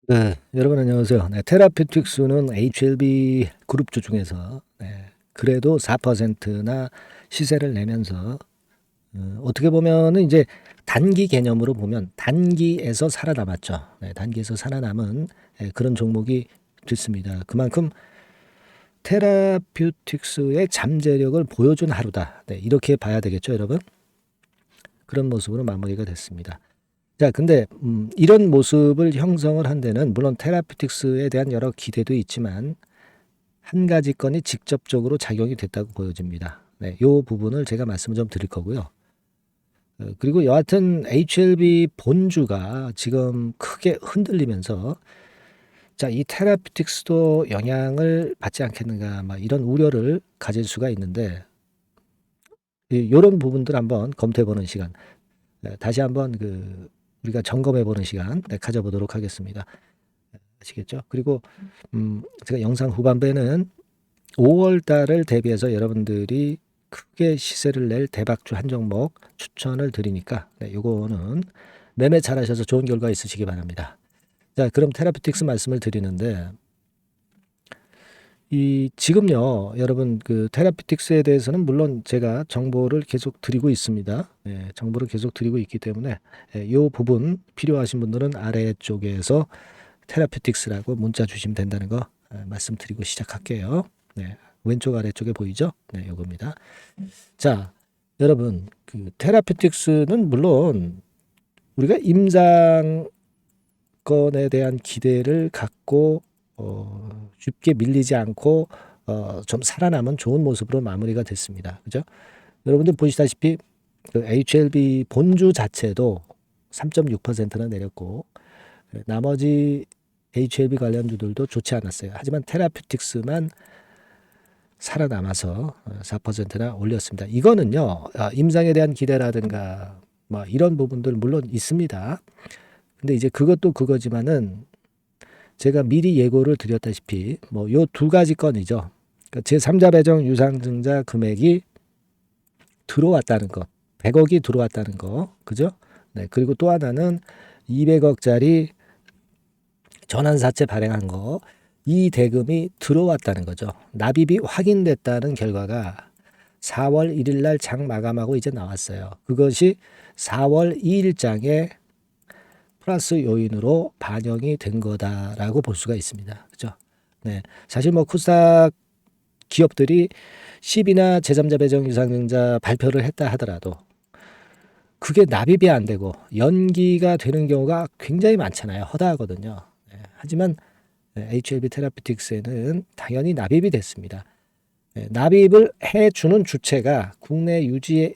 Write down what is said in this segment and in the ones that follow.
네, 여러분 안녕하세요. 네, 테라피틱스는 HLB 그룹주 중에서 그래도 4%나 시세를 내면서 어떻게 보면은 이제 단기 개념으로 보면 단기에서 살아남았죠. 네, 단기에서 살아남은 그런 종목이 됐습니다. 그만큼 테라피틱스의 잠재력을 보여준 하루다. 네, 이렇게 봐야 되겠죠, 여러분? 그런 모습으로 마무리가 됐습니다. 자, 근데 이런 모습을 형성을 한 데는 물론 테라피틱스에 대한 여러 기대도 있지만 한 가지 건이 직접적으로 작용이 됐다고 보여집니다. 네, 요 부분을 제가 말씀을 좀 드릴 거고요. 그리고 여하튼 HLB 본주가 지금 크게 흔들리면서 자, 이 테라피틱스도 영향을 받지 않겠는가 막 이런 우려를 가질 수가 있는데 이런 부분들 한번 검토해 보는 시간, 다시 한번 우리가 점검해 보는 시간 가져보도록 하겠습니다. 아시겠죠? 그리고 제가 영상 후반부에는 5월 달을 대비해서 여러분들이 크게 시세를 낼 대박주 한 종목 추천을 드리니까 요거는 매매 잘하셔서 좋은 결과 있으시기 바랍니다. 자, 그럼 테라피틱스 말씀을 드리는데 이 지금요, 여러분 테라피틱스에 대해서는 물론 제가 정보를 계속 드리고 있습니다. 정보를 계속 드리고 있기 때문에 이 부분 필요하신 분들은 아래쪽에서 테라피틱스라고 문자 주시면 된다는 거 말씀드리고 시작할게요. 네, 왼쪽 아래쪽에 보이죠? 네, 요겁니다. 자, 여러분 테라피틱스는 물론 우리가 임상권에 대한 기대를 갖고 쉽게 밀리지 않고 좀 살아남은 좋은 모습으로 마무리가 됐습니다. 그죠? 여러분들 보시다시피 HLB 본주 자체도 3.6%나 내렸고 나머지 HLB 관련주들도 좋지 않았어요. 하지만 테라피틱스만 살아남아서 4%나 올렸습니다. 이거는요, 임상에 대한 기대라든가 뭐 이런 부분들 물론 있습니다. 근데 이제 그것도 그거지만은 제가 미리 예고를 드렸다시피 뭐 요 두 가지 건이죠. 그러니까 제3자 배정 유상증자 금액이 들어왔다는 것, 100억이 들어왔다는 거, 그죠? 네, 그리고 또 하나는 200억짜리 전환사채 발행한 거, 이 대금이 들어왔다는 거죠. 납입이 확인됐다는 결과가 4월 1일 날 장 마감하고 이제 나왔어요. 그것이 4월 2일장에 플러스 요인으로 반영이 된 거다라고 볼 수가 있습니다. 그죠? 네. 사실 뭐 코스닥 기업들이 10이나 제3자 배정 유상증자 발표를 했다 하더라도 그게 납입이 안 되고 연기가 되는 경우가 굉장히 많잖아요. 허다하거든요. 네. 하지만 HLB 테라피틱스에는 당연히 납입이 됐습니다. 납입을 해주는 주체가 국내 유지의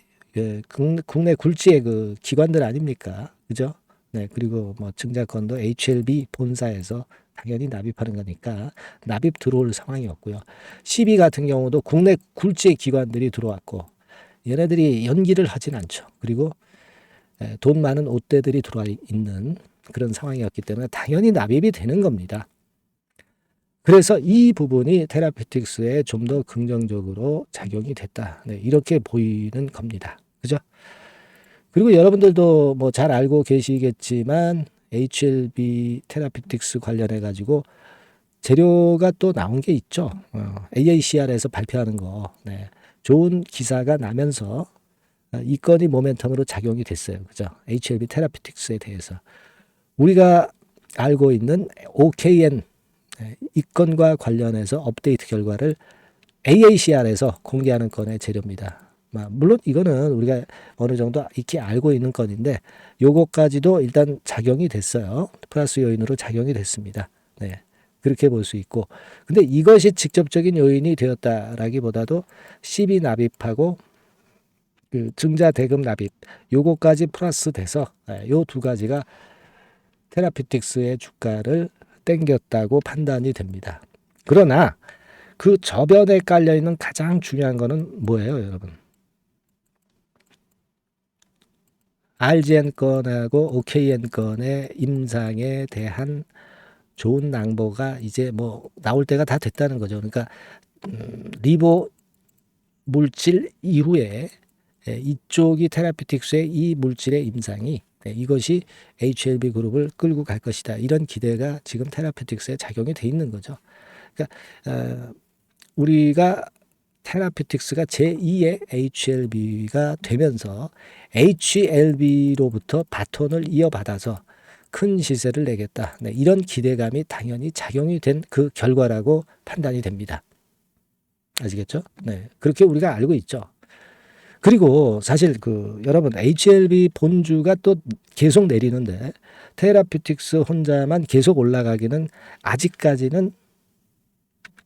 국내 굴지의 기관들 아닙니까? 그죠? 네, 그리고 뭐 증자권도 HLB 본사에서 당연히 납입하는 거니까 납입 들어올 상황이었고요. CB 같은 경우도 국내 굴지의 기관들이 들어왔고 얘네들이 연기를 하진 않죠. 그리고 돈 많은 옷대들이 들어와 있는 그런 상황이었기 때문에 당연히 납입이 되는 겁니다. 그래서 이 부분이 테라피틱스에 좀 더 긍정적으로 작용이 됐다. 네, 이렇게 보이는 겁니다. 그죠? 그리고 여러분들도 뭐 잘 알고 계시겠지만 HLB 테라피틱스 관련해 가지고 재료가 또 나온 게 있죠. AACR에서 발표하는 거. 네. 좋은 기사가 나면서 이 건이 모멘텀으로 작용이 됐어요. 그죠? HLB 테라피틱스에 대해서. 우리가 알고 있는 OKN 이 건과 관련해서 업데이트 결과를 AACR에서 공개하는 건의 재료입니다. 물론 이거는 우리가 어느 정도 익히 알고 있는 건인데 요거까지도 일단 작용이 됐어요. 플러스 요인으로 작용이 됐습니다. 네. 그렇게 볼 수 있고 근데 이것이 직접적인 요인이 되었다라기보다도 CB 납입하고 증자 대금 납입 요거까지 플러스 돼서 요 두 가지가 테라피틱스의 주가를 땡겼다고 판단이 됩니다. 그러나 그 저변에 깔려 있는 가장 중요한 거는 뭐예요, 여러분? RGN 건하고 OKN 건의 임상에 대한 좋은 낭보가 이제 뭐 나올 때가 다 됐다는 거죠. 그러니까 리보 물질 이후에 이쪽이 테라피틱스의 이 물질의 임상이 네, 이것이 HLB 그룹을 끌고 갈 것이다. 이런 기대가 지금 테라퓨틱스에 작용이 돼 있는 거죠. 그러니까 우리가 테라퓨틱스가 제2의 HLB가 되면서 HLB로부터 바톤을 이어받아서 큰 시세를 내겠다. 네, 이런 기대감이 당연히 작용이 된 그 결과라고 판단이 됩니다. 아시겠죠? 네, 그렇게 우리가 알고 있죠. 그리고 사실 여러분 HLB 본주가 또 계속 내리는데 테라퓨틱스 혼자만 계속 올라가기는 아직까지는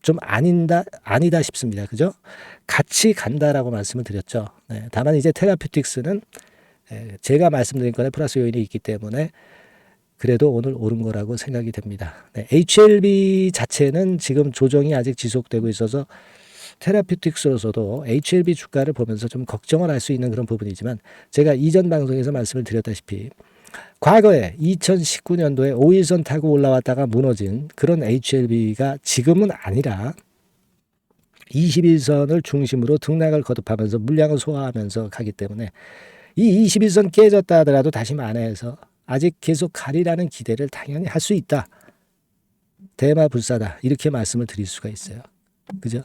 좀 아니다 싶습니다. 그죠? 같이 간다라고 말씀을 드렸죠. 네, 다만 이제 테라퓨틱스는 제가 말씀드린 건에 플러스 요인이 있기 때문에 그래도 오늘 오른 거라고 생각이 됩니다. 네, HLB 자체는 지금 조정이 아직 지속되고 있어서 테라퓨틱스로서도 HLB 주가를 보면서 좀 걱정을 할 수 있는 그런 부분이지만 제가 이전 방송에서 말씀을 드렸다시피 과거에 2019년도에 5일선 타고 올라왔다가 무너진 그런 HLB가 지금은 아니라 21선을 중심으로 등락을 거듭하면서 물량을 소화하면서 가기 때문에 이 21선 깨졌다 하더라도 다시 만회해서 아직 계속 가리라는 기대를 당연히 할 수 있다. 대마불사다. 이렇게 말씀을 드릴 수가 있어요. 그죠?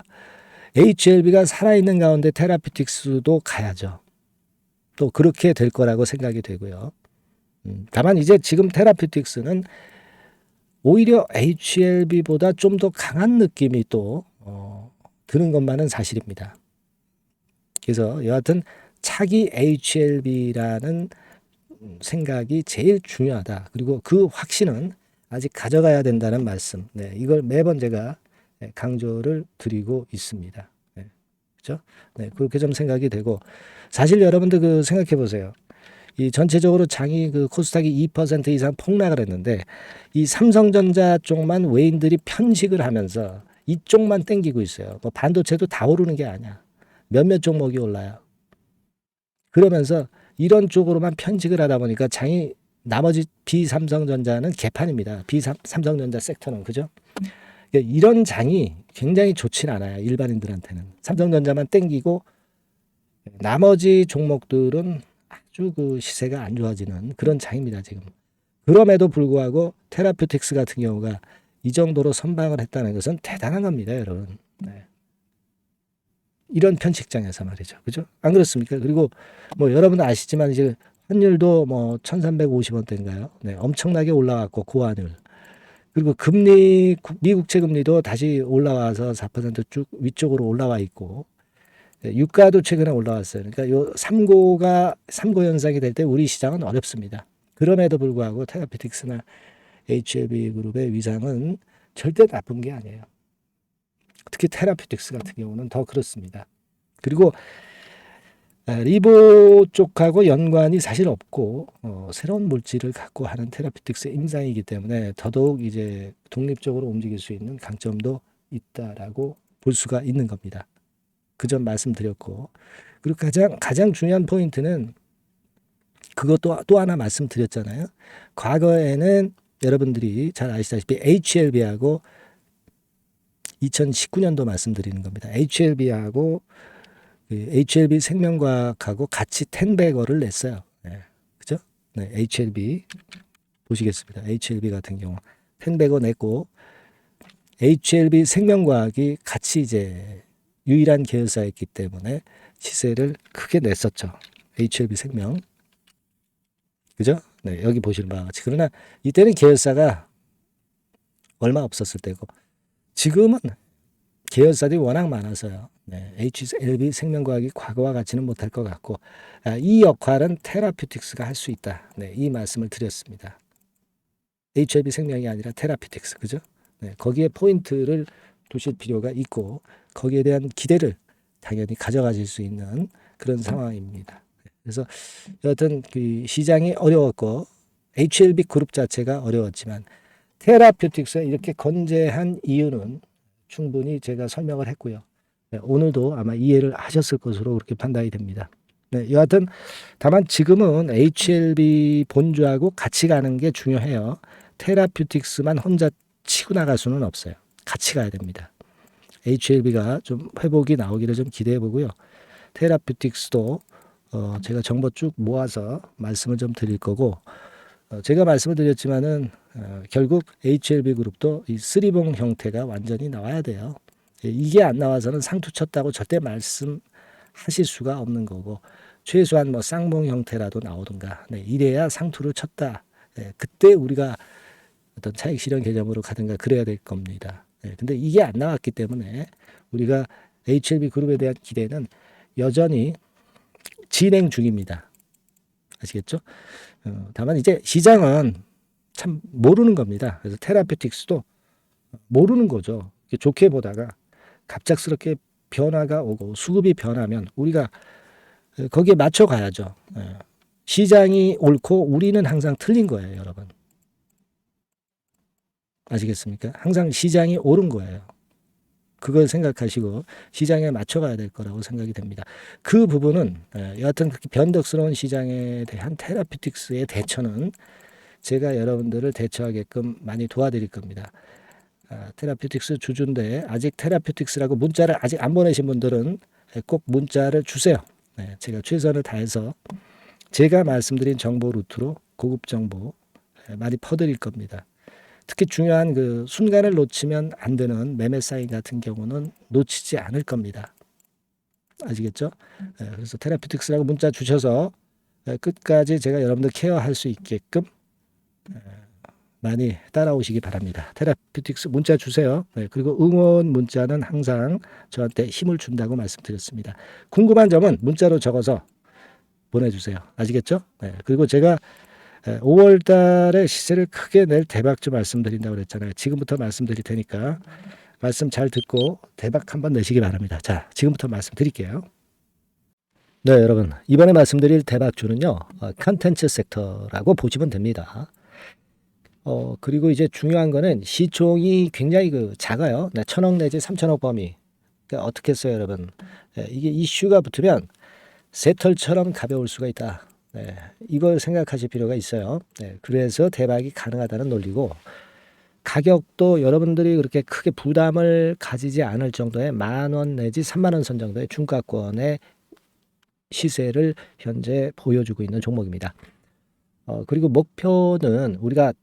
HLB가 살아있는 가운데 테라퓨틱스도 가야죠. 또 그렇게 될 거라고 생각이 되고요. 다만 이제 지금 테라퓨틱스는 오히려 HLB보다 좀 더 강한 느낌이 또 드는 것만은 사실입니다. 그래서 여하튼 차기 HLB라는 생각이 제일 중요하다. 그리고 그 확신은 아직 가져가야 된다는 말씀. 네, 이걸 매번 제가 강조를 드리고 있습니다. 네, 그렇죠? 네, 그렇게 좀 생각이 되고 사실 여러분들 생각해 보세요. 이 전체적으로 장이 코스닥이 2% 이상 폭락을 했는데 이 삼성전자 쪽만 외인들이 편식을 하면서 이쪽만 땡기고 있어요. 뭐 반도체도 다 오르는 게 아니야. 몇몇 종목이 올라요. 그러면서 이런 쪽으로만 편식을 하다 보니까 장이 나머지 비삼성전자는 개판입니다. 비삼성전자 섹터는 그죠? 그러니까 이런 장이 굉장히 좋진 않아요. 일반인들한테는. 삼성전자만 땡기고 나머지 종목들은 아주 시세가 안 좋아지는 그런 장입니다. 지금. 그럼에도 불구하고 테라퓨틱스 같은 경우가 이 정도로 선방을 했다는 것은 대단한 겁니다. 여러분. 네. 이런 편식장에서 말이죠. 그죠? 안 그렇습니까? 그리고 뭐 여러분도 아시지만 이제 환율도 뭐 1350원대인가요? 네, 엄청나게 올라왔고 고환율. 그리고 금리 미국채 금리도 다시 올라와서 4%쭉 위쪽으로 올라와 있고 유가도 최근에 올라왔어요. 그러니까 요 삼고 현상이 될 때 우리 시장은 어렵습니다. 그럼에도 불구하고 테라피틱스나 HLB 그룹의 위상은 절대 나쁜 게 아니에요. 특히 테라피틱스 같은 경우는 더 그렇습니다. 그리고 리보 쪽하고 연관이 사실 없고 새로운 물질을 갖고 하는 테라피틱스 임상이기 때문에 더더욱 이제 독립적으로 움직일 수 있는 강점도 있다라고 볼 수가 있는 겁니다. 그 점 말씀드렸고 그리고 가장 중요한 포인트는 그것도 또 하나 말씀드렸잖아요. 과거에는 여러분들이 잘 아시다시피 HLB하고 2019년도 말씀드리는 겁니다. HLB하고 HLB 생명과학하고 같이 10배거를 냈어요. 네. 그죠? 네, HLB 보시겠습니다. HLB 같은 경우 10배거 냈고 HLB 생명과학이 같이 이제 유일한 계열사였기 때문에 시세를 크게 냈었죠. HLB 생명. 그죠? 네, 여기 보시는 바와 같이. 그러나 이때는 계열사가 얼마 없었을 때고 지금은 계열사들이 워낙 많아서요. 네, HLB 생명과학이 과거와 같지는 못할 것 같고 이 역할은 테라퓨틱스가 할 수 있다. 네, 이 말씀을 드렸습니다. HLB 생명이 아니라 테라퓨틱스. 그죠? 네, 거기에 포인트를 두실 필요가 있고 거기에 대한 기대를 당연히 가져가실 수 있는 그런 상황입니다. 그래서 여하튼 시장이 어려웠고 HLB 그룹 자체가 어려웠지만 테라퓨틱스가 이렇게 건재한 이유는 충분히 제가 설명을 했고요. 네, 오늘도 아마 이해를 하셨을 것으로 그렇게 판단이 됩니다. 네, 여하튼 다만 지금은 HLB 본주하고 같이 가는 게 중요해요. 테라퓨틱스만 혼자 치고 나갈 수는 없어요. 같이 가야 됩니다. HLB가 좀 회복이 나오기를 좀 기대해 보고요. 테라퓨틱스도 제가 정보 쭉 모아서 말씀을 좀 드릴 거고, 제가 말씀을 드렸지만은 결국 HLB 그룹도 이 쓰리봉 형태가 완전히 나와야 돼요. 이게 안 나와서는 상투 쳤다고 절대 말씀하실 수가 없는 거고, 최소한 뭐 쌍봉 형태라도 나오든가, 네, 이래야 상투를 쳤다. 네, 그때 우리가 어떤 차익 실현 개념으로 가든가 그래야 될 겁니다. 네, 근데 이게 안 나왔기 때문에 우리가 HLB 그룹에 대한 기대는 여전히 진행 중입니다. 아시겠죠? 다만 이제 시장은 참 모르는 겁니다. 그래서 테라피틱스도 모르는 거죠. 좋게 보다가 갑작스럽게 변화가 오고 수급이 변하면 우리가 거기에 맞춰 가야죠. 시장이 옳고 우리는 항상 틀린 거예요, 여러분. 아시겠습니까? 항상 시장이 옳은 거예요. 그걸 생각하시고 시장에 맞춰가야 될 거라고 생각이 됩니다. 그 부분은 여하튼 그렇게 변덕스러운 시장에 대한 테라피틱스의 대처는 제가 여러분들을 대처하게끔 많이 도와드릴 겁니다. 테라피틱스 주주인데 아직 테라피틱스라고 문자를 아직 안 보내신 분들은 꼭 문자를 주세요. 네, 제가 최선을 다해서 제가 말씀드린 정보 루트로 고급 정보 많이 퍼드릴 겁니다. 특히 중요한 그 순간을 놓치면 안 되는 매매 사인 같은 경우는 놓치지 않을 겁니다. 아시겠죠? 그래서 테라피틱스라고 문자 주셔서 끝까지 제가 여러분들 케어할 수 있게끔 많이 따라오시기 바랍니다. 테라피틱스 문자 주세요. 그리고 응원 문자는 항상 저한테 힘을 준다고 말씀드렸습니다. 궁금한 점은 문자로 적어서 보내주세요. 아시겠죠? 그리고 제가 5월 달에 시세를 크게 낼 대박주 말씀드린다고 그랬잖아요. 지금부터 말씀드릴 테니까 말씀 잘 듣고 대박 한번 내시기 바랍니다. 자, 지금부터 말씀드릴게요. 네, 여러분. 이번에 말씀드릴 대박주는요. 컨텐츠 섹터라고 보시면 됩니다. 그리고 이제 중요한 거는 시총이 굉장히 작아요. 1,000억 내지 3,000억 범위. 그러니까 어떻게 했어요, 여러분? 이게 이슈가 붙으면 새털처럼 가벼울 수가 있다. 네, 이걸 생각하실 필요가 있어요. 네, 그래서 대박이 가능하다는 논리고 가격도 여러분들이 그렇게 크게 부담을 가지지 않을 정도의 10,000원 내지 30,000원 선 정도의 중가권의 시세를 현재 보여주고 있는 종목입니다. 그리고 목표는 우리가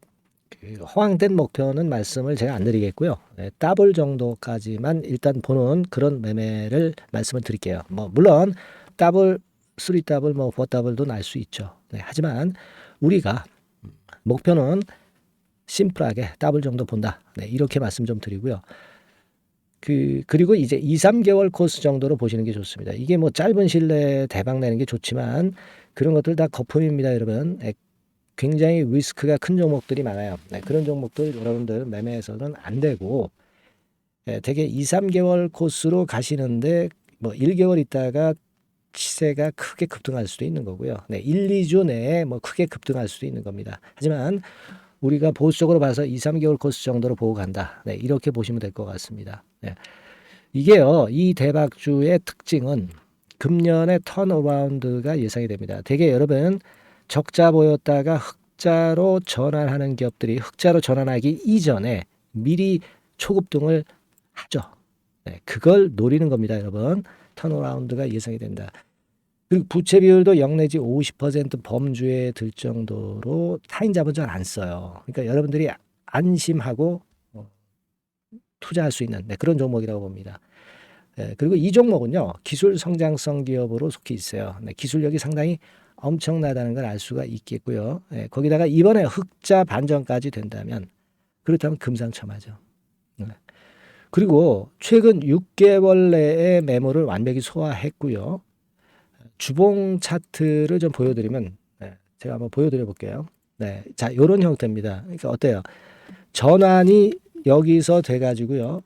허황된 목표는 말씀을 제가 안 드리겠고요. 네, 더블 정도까지만 일단 보는 그런 매매를 말씀을 드릴게요. 뭐 물론 더블 3더블 뭐 4더블도 날 수 있죠. 네, 하지만 우리가 목표는 심플하게 더블 정도 본다. 네, 이렇게 말씀 좀 드리고요. 그리고 이제 2, 3개월 코스 정도로 보시는 게 좋습니다. 이게 뭐 짧은 시일 내에 대박 내는 게 좋지만 그런 것들 다 거품입니다, 여러분. 굉장히 리스크가 큰 종목들이 많아요. 네, 그런 종목들 여러분들 매매해서는 안 되고 되게 2, 3개월 코스로 가시는데 뭐 1개월 있다가 시세가 크게 급등할 수도 있는 거고요. 네, 1, 2주 내에 뭐 크게 급등할 수도 있는 겁니다. 하지만 우리가 보수적으로 봐서 2, 3개월 코스 정도로 보고 간다. 네, 이렇게 보시면 될 것 같습니다. 네. 이게요, 이 대박주의 특징은 금년에 턴어라운드가 예상이 됩니다. 되게 여러분 적자 보였다가 흑자로 전환하는 기업들이 흑자로 전환하기 이전에 미리 초급등을 하죠. 네, 그걸 노리는 겁니다, 여러분. 턴어라운드가 예상이 된다. 그리고 부채 비율도 0 내지 50% 범주에 들 정도로 타인 자본 잘 안 써요. 그러니까 여러분들이 안심하고 투자할 수 있는 그런 종목이라고 봅니다. 그리고 이 종목은요, 기술 성장성 기업으로 속해 있어요. 기술력이 상당히 엄청나다는 걸 알 수가 있겠고요. 거기다가 이번에 흑자 반전까지 된다면 그렇다면 금상첨화죠. 그리고 최근 6개월 내에 매물을 완벽히 소화했고요. 주봉 차트를 좀 보여드리면 제가 한번 보여드려 볼게요. 네, 자, 이런 형태입니다. 그러니까 어때요? 전환이 여기서 돼가지고요.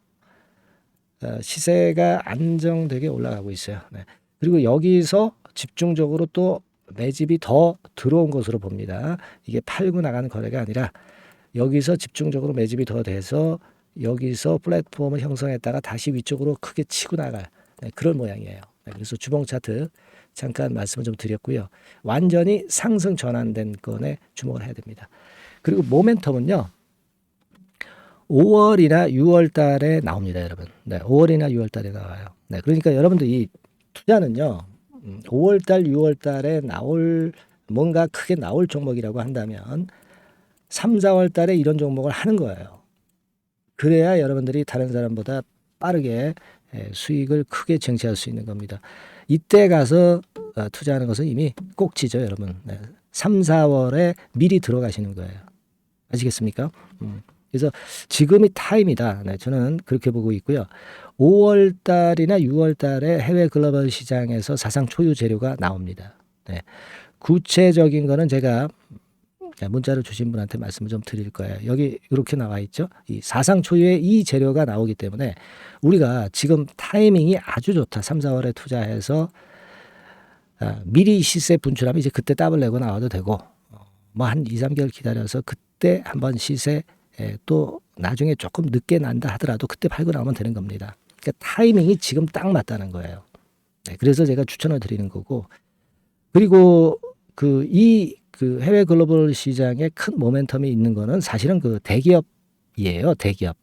시세가 안정되게 올라가고 있어요. 네. 그리고 여기서 집중적으로 또 매집이 더 들어온 것으로 봅니다. 이게 팔고 나가는 거래가 아니라 여기서 집중적으로 매집이 더 돼서 여기서 플랫폼을 형성했다가 다시 위쪽으로 크게 치고 나갈 그런 모양이에요. 그래서 주봉 차트 잠깐 말씀을 좀 드렸고요. 완전히 상승 전환된 건에 주목을 해야 됩니다. 그리고 모멘텀은요. 5월이나 6월 달에 나옵니다, 여러분. 네, 5월이나 6월 달에 나와요. 네, 그러니까 여러분들 이 투자는요. 5월 달, 6월 달에 뭔가 크게 나올 종목이라고 한다면 3, 4월 달에 이런 종목을 하는 거예요. 그래야 여러분들이 다른 사람보다 빠르게 수익을 크게 쟁취할 수 있는 겁니다. 이때 가서 투자하는 것은 이미 꼭지죠, 여러분. 3, 4월에 미리 들어가시는 거예요. 아시겠습니까? 그래서 지금이 타임이다. 저는 그렇게 보고 있고요. 5월 달이나 6월 달에 해외 글로벌 시장에서 사상 초유 재료가 나옵니다. 구체적인 거는 제가 문자를 주신 분한테 말씀을 좀 드릴 거예요. 여기 이렇게 나와 있죠. 이 사상 초유의 이 재료가 나오기 때문에 우리가 지금 타이밍이 아주 좋다. 3, 4월에 투자해서 미리 시세 분출하면 이제 그때 더블 내고 나와도 되고 뭐 한 2, 3개월 기다려서 그때 한번 시세 또 나중에 조금 늦게 난다 하더라도 그때 팔고 나오면 되는 겁니다. 그러니까 타이밍이 지금 딱 맞다는 거예요. 그래서 제가 추천을 드리는 거고, 그리고 그 해외 글로벌 시장에 큰 모멘텀이 있는 거는 사실은 그 대기업이에요. 대기업.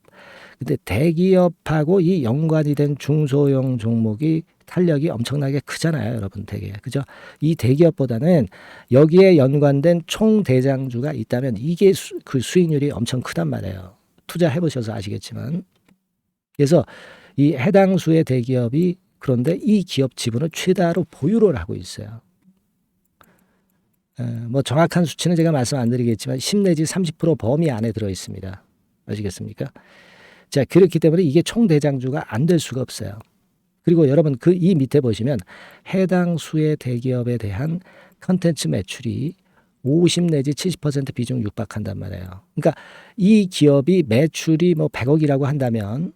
근데 대기업하고 이 연관이 된 중소형 종목이 탄력이 엄청나게 크잖아요, 여러분. 되게. 그죠? 이 대기업보다는 여기에 연관된 총대장주가 있다면 이게 그 수익률이 엄청 크단 말이에요. 투자해 보셔서 아시겠지만. 그래서 이 해당 수의 대기업이 그런데 이 기업 지분을 최다로 보유를 하고 있어요. 뭐 정확한 수치는 제가 말씀 안 드리겠지만 10 내지 30% 범위 안에 들어 있습니다. 아시겠습니까? 자, 그렇기 때문에 이게 총대장주가 안 될 수가 없어요. 그리고 여러분 이 밑에 보시면 해당 수의 대기업에 대한 컨텐츠 매출이 50 내지 70% 비중 육박한단 말이에요. 그러니까 이 기업이 매출이 뭐 100억이라고 한다면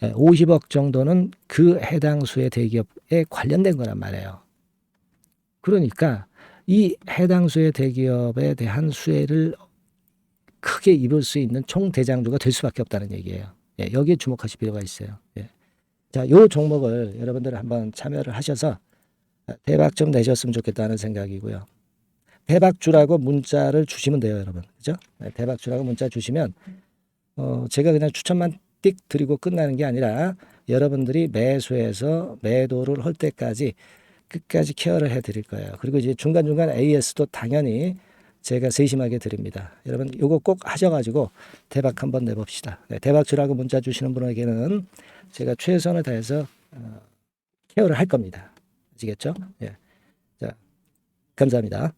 50억 정도는 그 해당 수의 대기업에 관련된 거란 말이에요. 그러니까 이 해당 수의 대기업에 대한 수혜를 크게 입을 수 있는 총대장주가 될 수밖에 없다는 얘기예요. 여기에 주목하실 필요가 있어요. 자, 요 종목을 여러분들 한번 참여를 하셔서 대박 좀 내셨으면 좋겠다는 생각이고요. 대박주라고 문자를 주시면 돼요, 여러분. 그죠? 대박주라고 문자 주시면 제가 그냥 추천만 띡 드리고 끝나는 게 아니라 여러분들이 매수해서 매도를 할 때까지 끝까지 케어를 해 드릴 거예요. 그리고 이제 중간중간 AS도 당연히 제가 세심하게 드립니다. 여러분 요거 꼭 하셔가지고 대박 한번 내봅시다. 대박주라고 문자 주시는 분에게는 제가 최선을 다해서 케어를 할 겁니다. 아시겠죠? 자, 감사합니다.